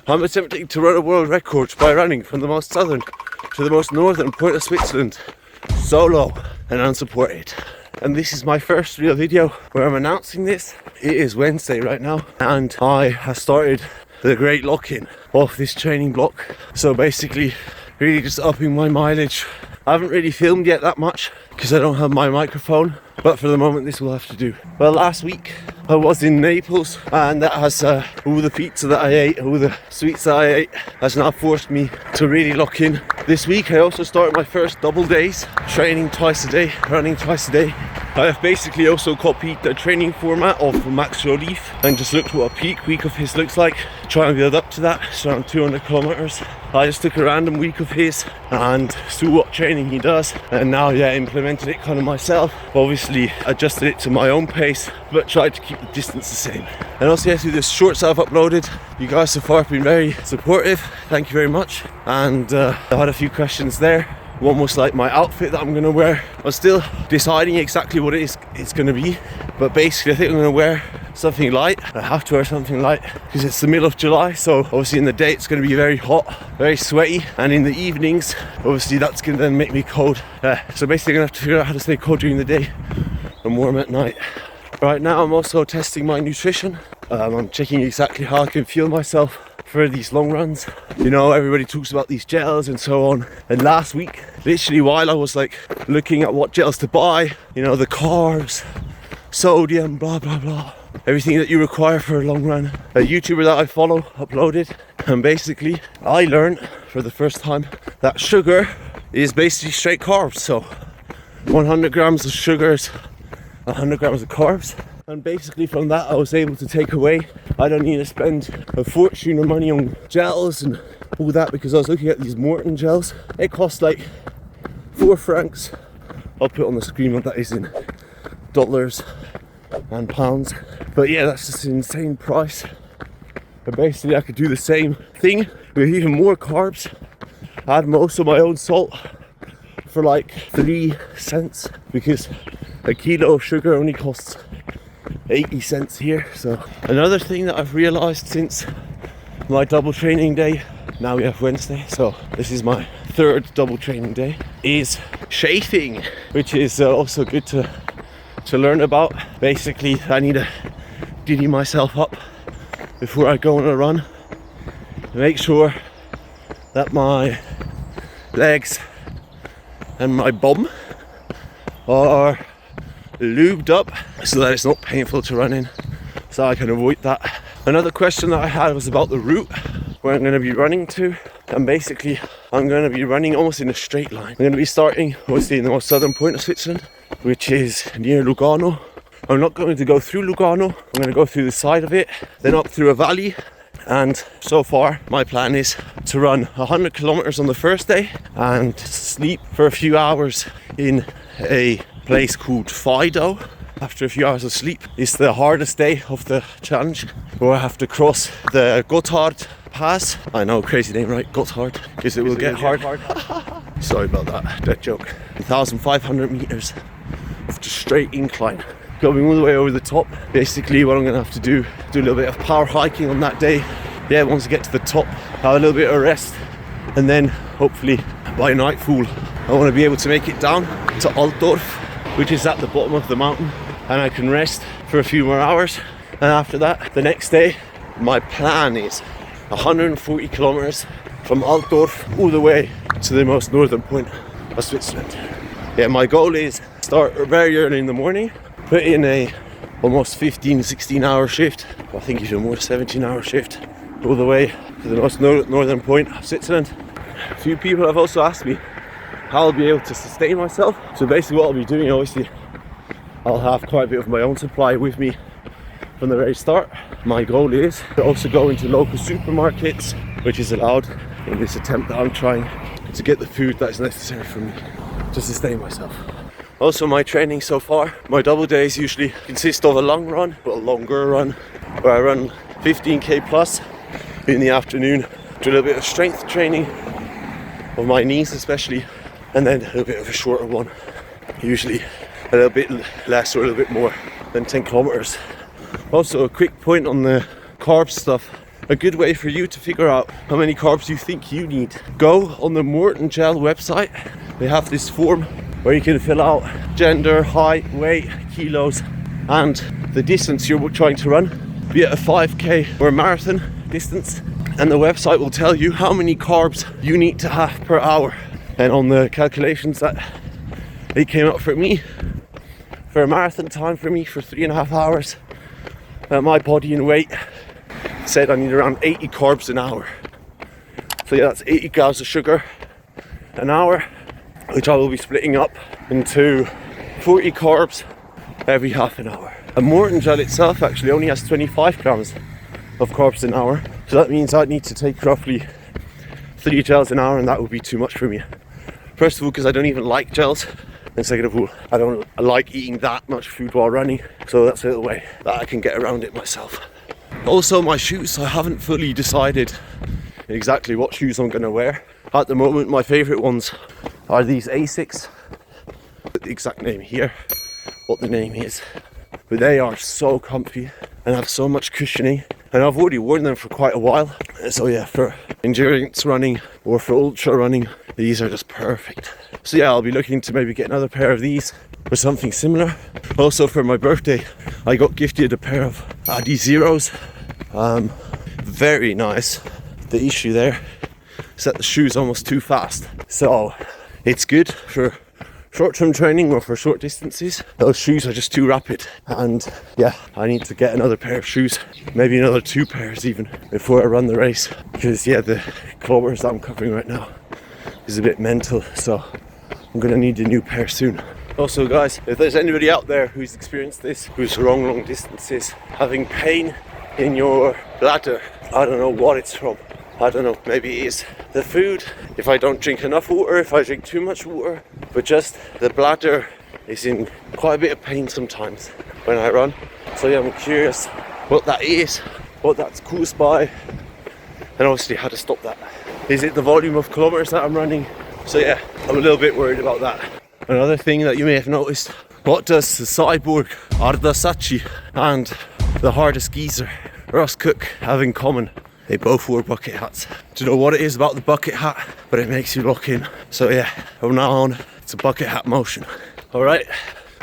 I'm attempting to run a world record by running from the most southern to the most northern point of Switzerland, solo and unsupported. And this is my first real video where I'm announcing this. It is Wednesday right now, and I have started the great lock-in of this training block. So basically, really just upping my mileage. I haven't really filmed yet that much because I don't have my microphone, but for the moment this will have to do. Well, last week I was in Naples, and that has all the pizza that I ate, all the sweets that I ate, has now forced me to really lock in. This week I also started my first double days, training twice a day, running twice a day. I have basically also copied the training format of Max Joliffe and just looked what a peak week of his looks like, try and build up to that. It's around 200 kilometers. I just took a random week of his and saw what training he does, and now implemented it kind of myself. Obviously adjusted it to my own pace, but tried to keep the distance the same. And also through the shorts I've uploaded, you guys so far have been very supportive, thank you very much. And I had a few questions there. One was like my outfit that I'm gonna wear. I'm still deciding exactly what it's gonna be, but basically I think I'm gonna wear something light. I have to wear something light because it's the middle of July, so obviously in the day it's gonna be very hot, very sweaty, and in the evenings obviously that's gonna then make me cold. So basically I'm gonna have to figure out how to stay cold during the day and warm at night. Right now I'm also testing my nutrition. I'm checking exactly how I can feel myself for these long runs. You know, everybody talks about these gels and so on, and last week literally while I was like looking at what gels to buy, you know, the carbs, sodium, blah blah blah, everything that you require for a long run, a YouTuber that I follow uploaded, and basically I learned for the first time that sugar is basically straight carbs. So 100 grams of sugar is 100 grams of carbs. And basically from that I was able to take away, I don't need to spend a fortune of money on gels and all that, because I was looking at these Morton gels. It cost like 4 francs. I'll put on the screen what that is in dollars and pounds. But yeah, that's just an insane price. But basically I could do the same thing with even more carbs. I had most of my own salt for like 3 cents, because a kilo of sugar only costs 80 cents here. So another thing that I've realized since my double training day, now we have Wednesday, so this is my 3rd double training day, is chafing, which is also good to learn about. Basically I need to giddy myself up before I go on a run, make sure that my legs and my bum are lubed up so that it's not painful to run in, so I can avoid that. Another question that I had was about the route where I'm going to be running to, and basically I'm going to be running almost in a straight line. I'm going to be starting obviously in the most southern point of Switzerland, which is near Lugano. I'm not going to go through Lugano, I'm going to go through the side of it, then up through a valley. And so far my plan is to run 100 kilometers on the first day and sleep for a few hours in a place called Fido. After a few hours of sleep, it's the hardest day of the challenge, where I have to cross the Gotthard Pass. I know, crazy name, right? Gotthard, because it will get hard. Sorry about that joke. 1,500 meters of just straight incline, going all the way over the top. Basically what I'm gonna have to do a little bit of power hiking on that day. Yeah, once I get to the top, have a little bit of rest, and then hopefully by nightfall I want to be able to make it down to Altdorf, which is at the bottom of the mountain, and I can rest for a few more hours. And after that, the next day, my plan is 140 kilometers from Altdorf all the way to the most northern point of Switzerland. Yeah, my goal is start very early in the morning, put in a almost 15-16 hour shift, I think even more, 17-hour shift, all the way to the most northern point of Switzerland. A few people have also asked me how I'll be able to sustain myself. So basically what I'll be doing, obviously I'll have quite a bit of my own supply with me from the very start. My goal is to also go into local supermarkets, which is allowed in this attempt that I'm trying to get the food that is necessary for me to sustain myself. Also, my training so far, my double days usually consist of a long run, but a longer run, where I run 15k plus in the afternoon, do a little bit of strength training of my knees especially, and then a little bit of a shorter one, usually a little bit less or a little bit more than 10 kilometers. Also, a quick point on the carb stuff. a good way for you to figure out how many carbs you think you need. Go on the Morton Gel website. They have this form where you can fill out gender, height, weight, kilos, and the distance you're trying to run, be it a 5k or a marathon distance. And the website will tell you how many carbs you need to have per hour. And on the calculations that it came up for me, for a marathon time for me for 3.5 hours, my body and weight said I need around 80 carbs an hour. So yeah, that's 80 grams of sugar an hour, which I will be splitting up into 40 carbs every half an hour. A Morton Gel itself actually only has 25 grams of carbs an hour. So that means I'd need to take roughly 3 gels an hour, and that would be too much for me. First of all, because I don't even like gels. And second of all, I don't like eating that much food while running. So that's a little way that I can get around it myself. Also, my shoes, I haven't fully decided exactly what shoes I'm going to wear. At the moment, my favourite ones are these Asics. The exact name here, what the name is. But they are so comfy and have so much cushioning. And I've already worn them for quite a while. So yeah, for endurance running or for ultra running, these are just perfect. So yeah, I'll be looking to maybe get another pair of these or something similar. Also for my birthday, I got gifted a pair of Adizero. Very nice. The issue there is that the shoe's almost too fast. So it's good for short-term training or for short distances. Those shoes are just too rapid, and yeah, I need to get another pair of shoes, maybe another 2 pairs even, before I run the race, because yeah, the kilometers that I'm covering right now is a bit mental, so I'm gonna need a new pair soon. Also guys, if there's anybody out there who's experienced this, who's long distances, having pain in your bladder, I don't know what it's from. I don't know, maybe it is the food, if I don't drink enough water, if I drink too much water, but just the bladder is in quite a bit of pain sometimes when I run. So yeah, I'm curious what that is, what that's caused by, and obviously how to stop that. Is it the volume of kilometers that I'm running? So yeah, I'm a little bit worried about that. Another thing that you may have noticed, what does the cyborg Arda Sachi and the hardest geezer Ross Cook have in common? They both wore bucket hats. Do you know what it is about the bucket hat? But it makes you lock in. So yeah, from now on, it's a bucket hat motion. All right,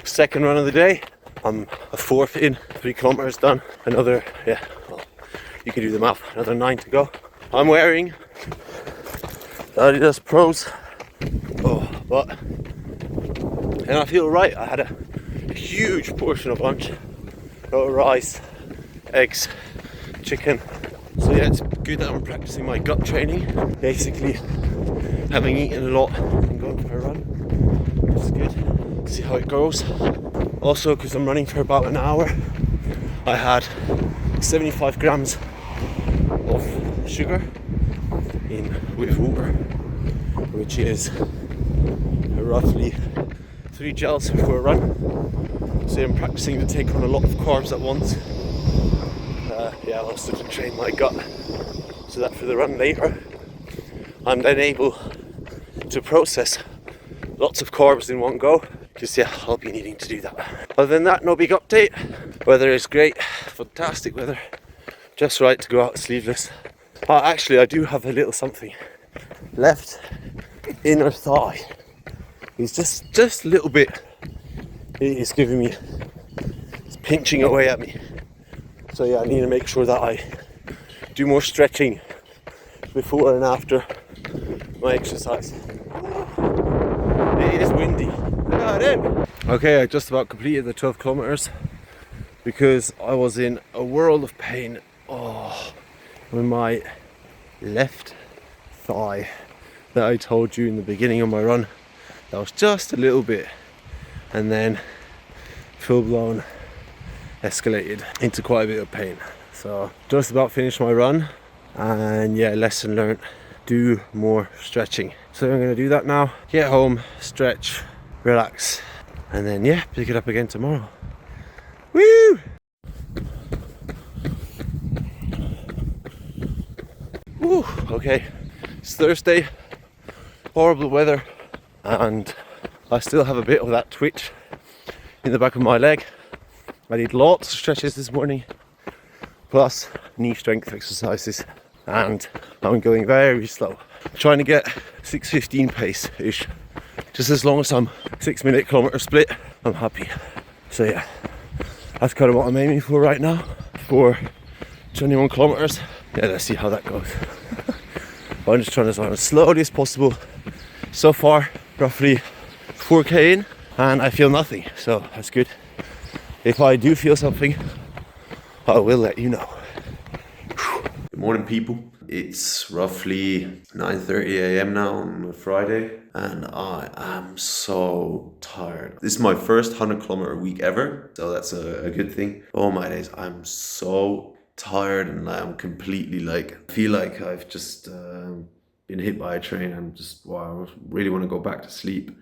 second run of the day. I'm a fourth in, 3 kilometers done. Another, yeah, well, you can do the math, another 9 to go. I'm wearing Adidas Pros. And I feel right. I had a huge portion of lunch. Got rice, eggs, chicken. So yeah, it's good that I'm practicing my gut training. Basically, having eaten a lot and going for a run. It's good. See how it goes. Also, because I'm running for about an hour, I had 75 grams of sugar with water, which is roughly 3 gels for a run. So I'm practicing to take on a lot of carbs at once. Yeah, also to train my gut so that for the run later I'm then able to process lots of carbs in one go, because yeah, I'll be needing to do that. Other than that, no big update. Weather is great, fantastic weather, just right to go out sleeveless. Actually, I do have a little something. Left inner thigh is just a little bit, it is giving me, it's pinching away at me. So yeah, I need to make sure that I do more stretching before and after my exercise. It is windy. Okay, I just about completed the 12 kilometers because I was in a world of pain with my left thigh that I told you in the beginning of my run. That was just a little bit, and then full blown escalated into quite a bit of pain. So just about finished my run, and yeah, lesson learned, do more stretching. So I'm going to do that now, get home, stretch, relax, and then yeah, pick it up again tomorrow. Woo! Woo! Okay, it's Thursday, horrible weather, and I still have a bit of that twitch in the back of my leg. I did lots of stretches this morning, plus knee strength exercises, and I'm going very slow, trying to get 6:15 pace ish. Just as long as I'm 6-minute kilometer split, I'm happy. So yeah, that's kind of what I'm aiming for right now for 21 kilometers. Yeah, let's see how that goes. I'm just trying to run as slowly as possible. So far, roughly 4k in, and I feel nothing, so that's good. If I do feel something, I will let you know. Good morning, people. It's roughly 9:30 a.m. now on a Friday, and I am so tired. This is my first 100-kilometer week ever, so that's a good thing. Oh my days, I'm so tired, and I'm completely I feel like I've just been hit by a train. I really want to go back to sleep,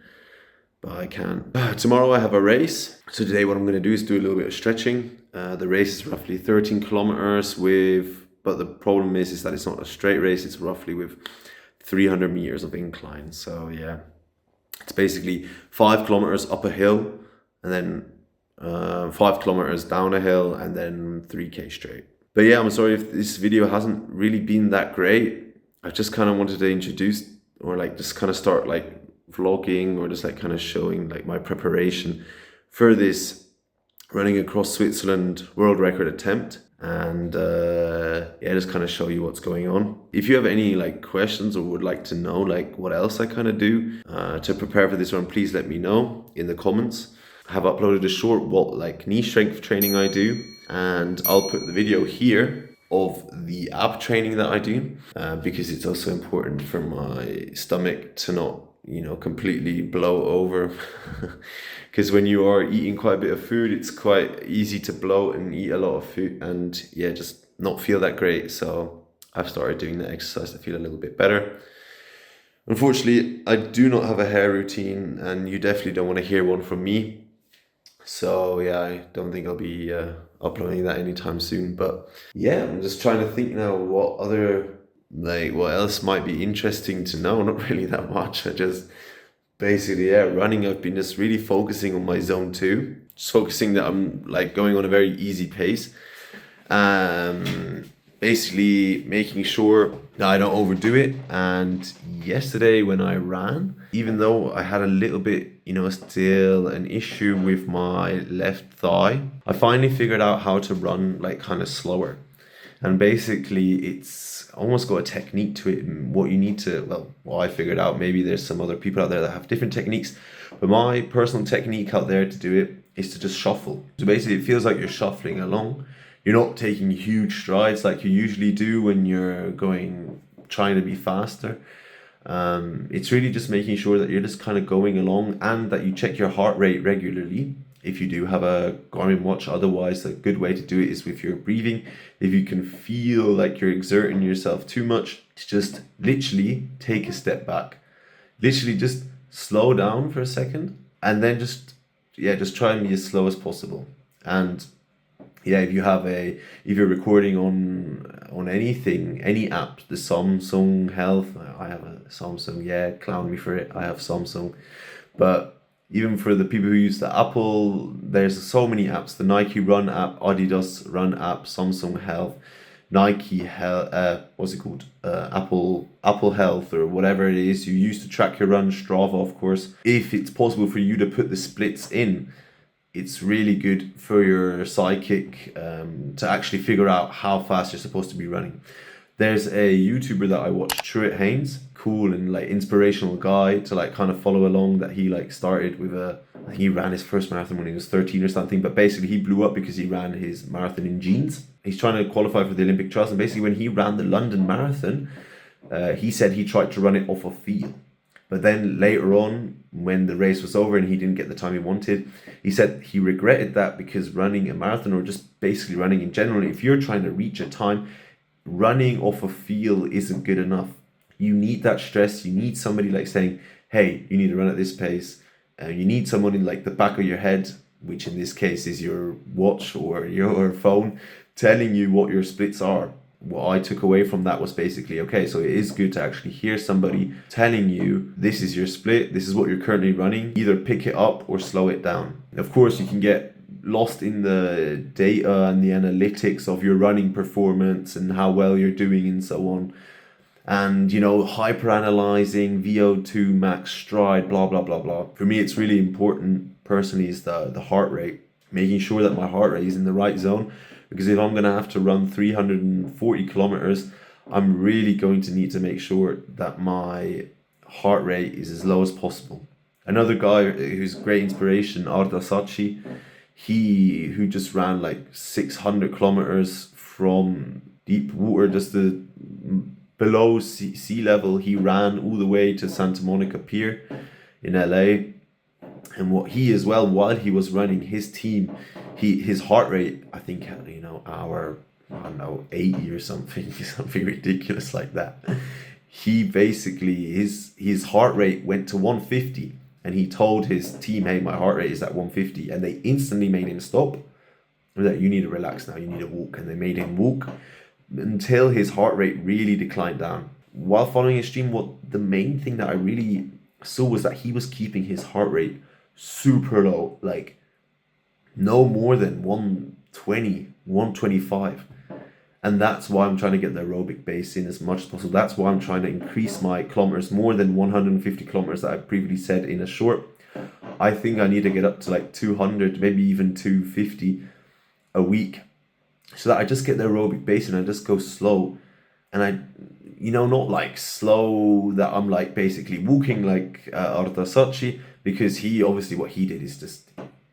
but I can't. Tomorrow I have a race, so today what I'm going to do is do a little bit of stretching. The race is roughly 13 kilometers but the problem is that it's not a straight race. It's roughly with 300 meters of incline. So yeah, it's basically 5 kilometers up a hill, and then 5 kilometers down a hill, and then 3k straight. But yeah, I'm sorry if this video hasn't really been that great. I just kind of wanted to introduce, or just kind of start vlogging, or just kind of showing my preparation for this running across Switzerland world record attempt, and yeah, just kind of show you what's going on. If you have any questions or would like to know what else I kind of do to prepare for this run, please let me know in the comments. I have uploaded a short knee strength training I do, and I'll put the video here of the ab training that I do, because it's also important for my stomach to not completely blow over. Because when you are eating quite a bit of food, it's quite easy to bloat and eat a lot of food and yeah, just not feel that great. So I've started doing the exercise to feel a little bit better. Unfortunately, I do not have a hair routine, and you definitely don't want to hear one from me. So yeah, I don't think I'll be uploading that anytime soon. But yeah, I'm just trying to think now what else might be interesting to know. Not really that much. I just basically, yeah, running, I've been just really focusing on my zone 2. Just focusing that I'm going on a very easy pace. Basically making sure that I don't overdo it. And yesterday when I ran, even though I had a little bit, still an issue with my left thigh, I finally figured out how to run kind of slower. And basically it's almost got a technique to it. And what you need to, I figured out, maybe there's some other people out there that have different techniques, but my personal technique out there to do it is to just shuffle. So basically it feels like you're shuffling along. You're not taking huge strides like you usually do when you're trying to be faster. It's really just making sure that you're just kind of going along, and that you check your heart rate regularly if you do have a Garmin watch. Otherwise, a good way to do it is with your breathing. If you can feel like you're exerting yourself too much, just literally take a step back. Literally just slow down for a second, and then just try and be as slow as possible. And yeah, if you're recording on anything, any app, the Samsung Health, I have a Samsung, yeah, clown me for it, I have Samsung. But even for the people who use the Apple, there's so many apps. The Nike Run app, Adidas Run app, Samsung Health, Nike Health, what's it called? Apple Health, or whatever it is you use to track your run. Strava, of course. If it's possible for you to put the splits in, it's really good for your psychic to actually figure out how fast you're supposed to be running. There's a YouTuber that I watch, Truett Haynes, cool and inspirational guy to kind of follow along, that he started with I think he ran his first marathon when he was 13 or something, but basically he blew up because he ran his marathon in jeans. He's trying to qualify for the Olympic trials, and basically when he ran the London Marathon, he said he tried to run it off a field. But then later on, when the race was over and he didn't get the time he wanted, he said he regretted that, because running a marathon, or just basically running in general, if you're trying to reach a time, running off a field isn't good enough. You need that stress. You need somebody saying, hey, you need to run at this pace. You need someone in the back of your head, which in this case is your watch or your phone, telling you what your splits are. What I took away from that was basically, okay, so it is good to actually hear somebody telling you, this is your split, this is what you're currently running, either pick it up or slow it down. Of course, you can get lost in the data and the analytics of your running performance and how well you're doing and so on. And, you know, hyper analyzing VO2 max stride, blah, blah, blah, blah. For me, it's really important personally is the heart rate, making sure that my heart rate is in the right zone. Because if I'm going to have to run 340 kilometers, I'm really going to need to make sure that my heart rate is as low as possible. Another guy who's great inspiration, Arda Sachi, who just ran like 600 kilometers from deep water, just the below sea level. He ran all the way to Santa Monica Pier in LA. And what he as well, while he was running, his team, his heart rate, I think, you know, hour, I don't know, 80 or something, something ridiculous like that. He basically, his heart rate went to 150, and he told his team, hey, my heart rate is at 150, and they instantly made him stop. That you need to relax now, you need to walk, and they made him walk until his heart rate really declined down. While following his stream, the main thing that I really saw was that he was keeping his heart rate super low, like no more than 120, 125. And that's why I'm trying to get the aerobic base in as much as possible. That's why I'm trying to increase my kilometers more than 150 kilometers that I previously said in a short. I think I need to get up to like 200, maybe even 250 a week, so that I just get the aerobic base and I just go slow. And I, you know, not like slow that I'm like basically walking like Arda Sachi, because he obviously what he did is just,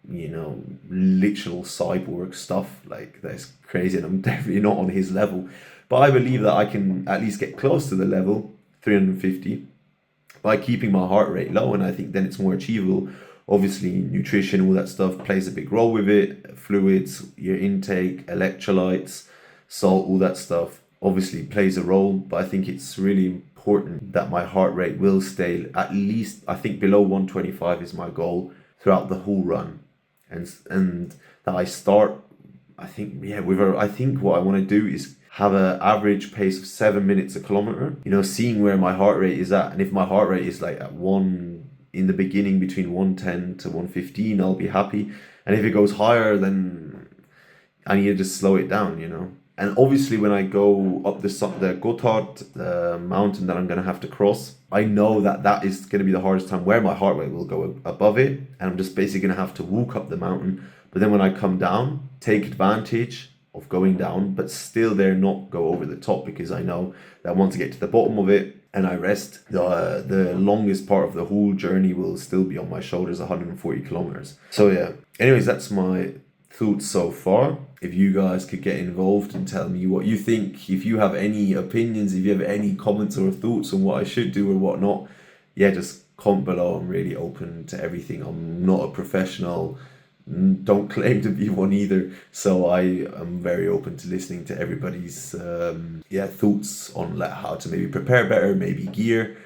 you know, literal cyborg stuff. Like that's crazy, and I'm definitely not on his level. But I believe that I can at least get close to the level 350 by keeping my heart rate low, and I think then it's more achievable. Obviously, nutrition, all that stuff plays a big role with it. Fluids, your intake, electrolytes, salt, all that stuff obviously plays a role. But I think it's really important that my heart rate will stay at least, I think below 125 is my goal throughout the whole run. And that I start, I think, I think what I want to do is have an average pace of 7 minutes a kilometer, you know, seeing where my heart rate is at. And if my heart rate is like at in the beginning between 110 to 115, I'll be happy. And if it goes higher, then I need to just slow it down, you know. And obviously when I go up the Gotthard, the mountain that I'm going to have to cross, I know that is going to be the hardest time, where my heart rate will go above it, and I'm just basically going to have to walk up the mountain. But then when I come down, take advantage of going down, but still not go over the top, because I know that once I get to the bottom of it and I rest, the longest part of the whole journey will still be on my shoulders, 140 kilometers. So yeah, anyways, that's my thoughts so far. If you guys could get involved and tell me what you think, if you have any opinions, if you have any comments or thoughts on what I should do or what not, yeah, just comment below. I'm really open to everything. I'm not a professional, don't claim to be one either, so I am very open to listening to everybody's thoughts on how to maybe prepare better, maybe gear,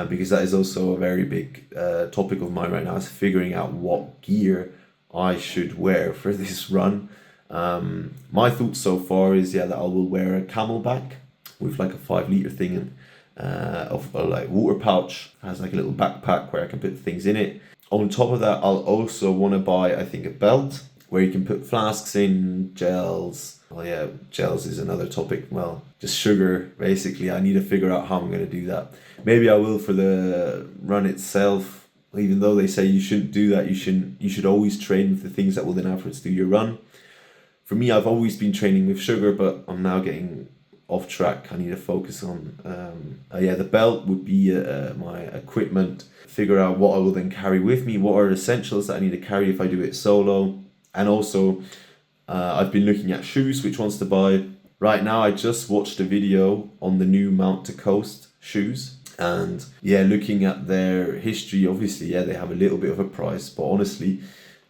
because that is also a very big topic of mine right now, is figuring out what gear I should wear for this run. My thoughts so far is that I will wear a Camelback with like a 5-liter thing of like water pouch. It has like a little backpack where I can put things in it. On top of that, I'll also want to buy, I think, a belt where you can put flasks in, gels. Oh yeah, gels is another topic. Well, just sugar, basically. I need to figure out how I'm going to do that. Maybe I will for the run itself, even though they say you shouldn't do that. You should always train with the things that will then afterwards do your run. For me, I've always been training with sugar, but I'm now getting off track. I need to focus on the belt would be my equipment. Figure out what I will then carry with me, what are essentials that I need to carry if I do it solo. And also I've been looking at shoes, which ones to buy. Right now I just watched a video on the new Mount to Coast shoes, and looking at their history, obviously they have a little bit of a price, but honestly,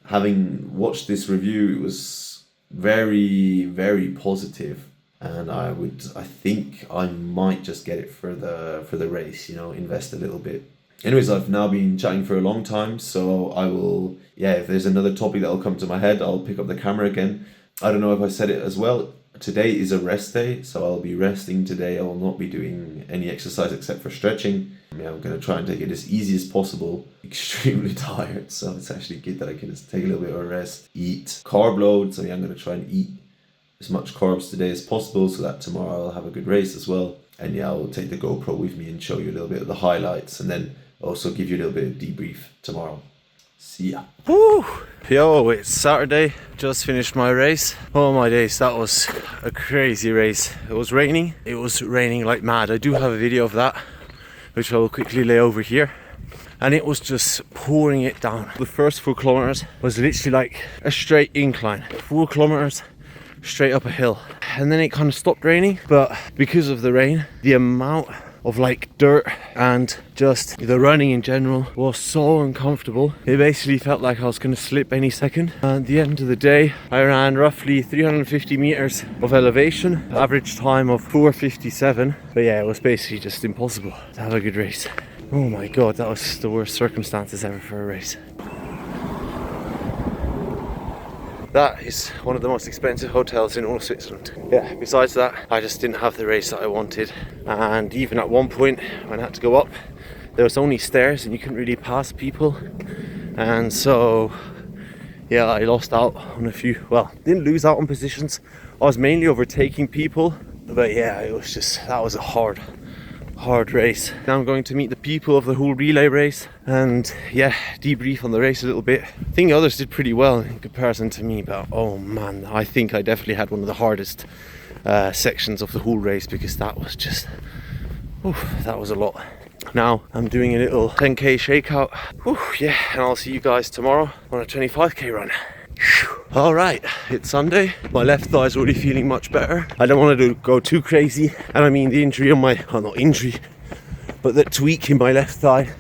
having watched this review, it was very, very positive. And I think I might just get it for the race, invest a little bit. Anyways, I've now been chatting for a long time, so I will, if there's another topic that'll come to my head, I'll pick up the camera again. I don't know if I said it as well Today is a rest day, so I'll be resting today. I will not be doing any exercise except for stretching. Yeah, I'm going to try and take it as easy as possible. Extremely tired, so it's actually good that I can just take a little bit of a rest, eat carb load. So yeah, I'm going to try and eat as much carbs today as possible so that tomorrow I'll have a good race as well. And yeah, I'll take the GoPro with me and show you a little bit of the highlights, and then also give you a little bit of debrief tomorrow. See ya. Woo! Yo, it's Saturday. Just finished my race. Oh my days, that was a crazy race. It was raining. It was raining like mad. I do have a video of that, which I will quickly lay over here. And it was just pouring it down. The first 4 kilometers was literally like a straight incline. 4 kilometers straight up a hill. And then it kind of stopped raining, but because of the rain, the amount of like dirt and just the running in general was so uncomfortable. It basically felt like I was going to slip any second. And at the end of the day, I ran roughly 350 meters of elevation, average time of 4:57. But yeah, it was basically just impossible to have a good race. Oh my god, that was the worst circumstances ever for a race. That is one of the most expensive hotels in all of Switzerland. Yeah, besides that, I just didn't have the race that I wanted. And even at one point, when I had to go up, there was only stairs and you couldn't really pass people. And so, yeah, I lost out on a few, well, didn't lose out on positions. I was mainly overtaking people. But yeah, it was just, that was a hard race. Now I'm going to meet the people of the whole relay race and yeah, debrief on the race a little bit. I think others did pretty well in comparison to me, but oh man, I think I definitely had one of the hardest sections of the whole race, because that was just, that was a lot. Now I'm doing a little 10k shakeout. Yeah, and I'll see you guys tomorrow on a 25k run. Alright, it's Sunday. My left thigh is already feeling much better. I don't want to go too crazy, and I mean the injury on my, oh, not injury, but the tweak in my left thigh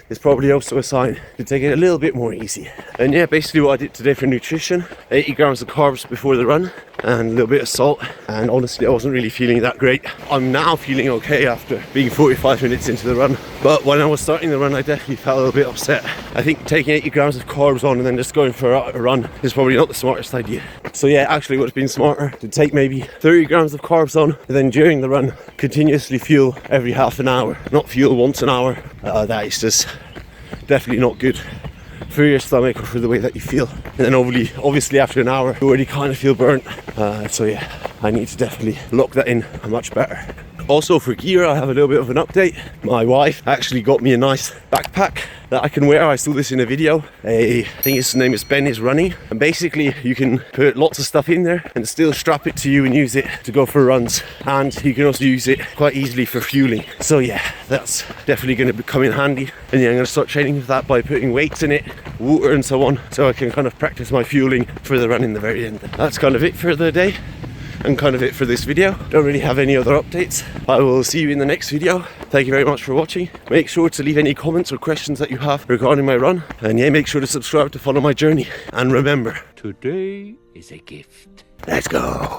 is probably also a sign to take it a little bit more easy. And yeah, basically what I did today for nutrition, 80 grams of carbs before the run and a little bit of salt, and honestly I wasn't really feeling that great. I'm now feeling okay after being 45 minutes into the run, but when I was starting the run I definitely felt a little bit upset. I think taking 80 grams of carbs on and then just going for a run is probably not the smartest idea. So yeah, actually it would have been smarter to take maybe 30 grams of carbs on, and then during the run continuously fuel every half an hour, not fuel once an hour. That is just definitely not good for your stomach or for the way that you feel. And then obviously after an hour you already kind of feel burnt. So yeah, I need to definitely lock that in much better. Also for gear, I have a little bit of an update. My wife actually got me a nice backpack that I can wear. I saw this in a video. I think his name is Ben is Running. And basically you can put lots of stuff in there and still strap it to you and use it to go for runs. And you can also use it quite easily for fueling. So yeah, that's definitely going to come in handy. And yeah, I'm going to start training with that by putting weights in it, water and so on, so I can kind of practice my fueling for the run in the very end. That's kind of it for the day. And kind of it for this video. Don't really have any other updates. I will see you in the next video. Thank you very much for watching. Make sure to leave any comments or questions that you have regarding my run. And yeah, make sure to subscribe to follow my journey. And remember, today is a gift. Let's go.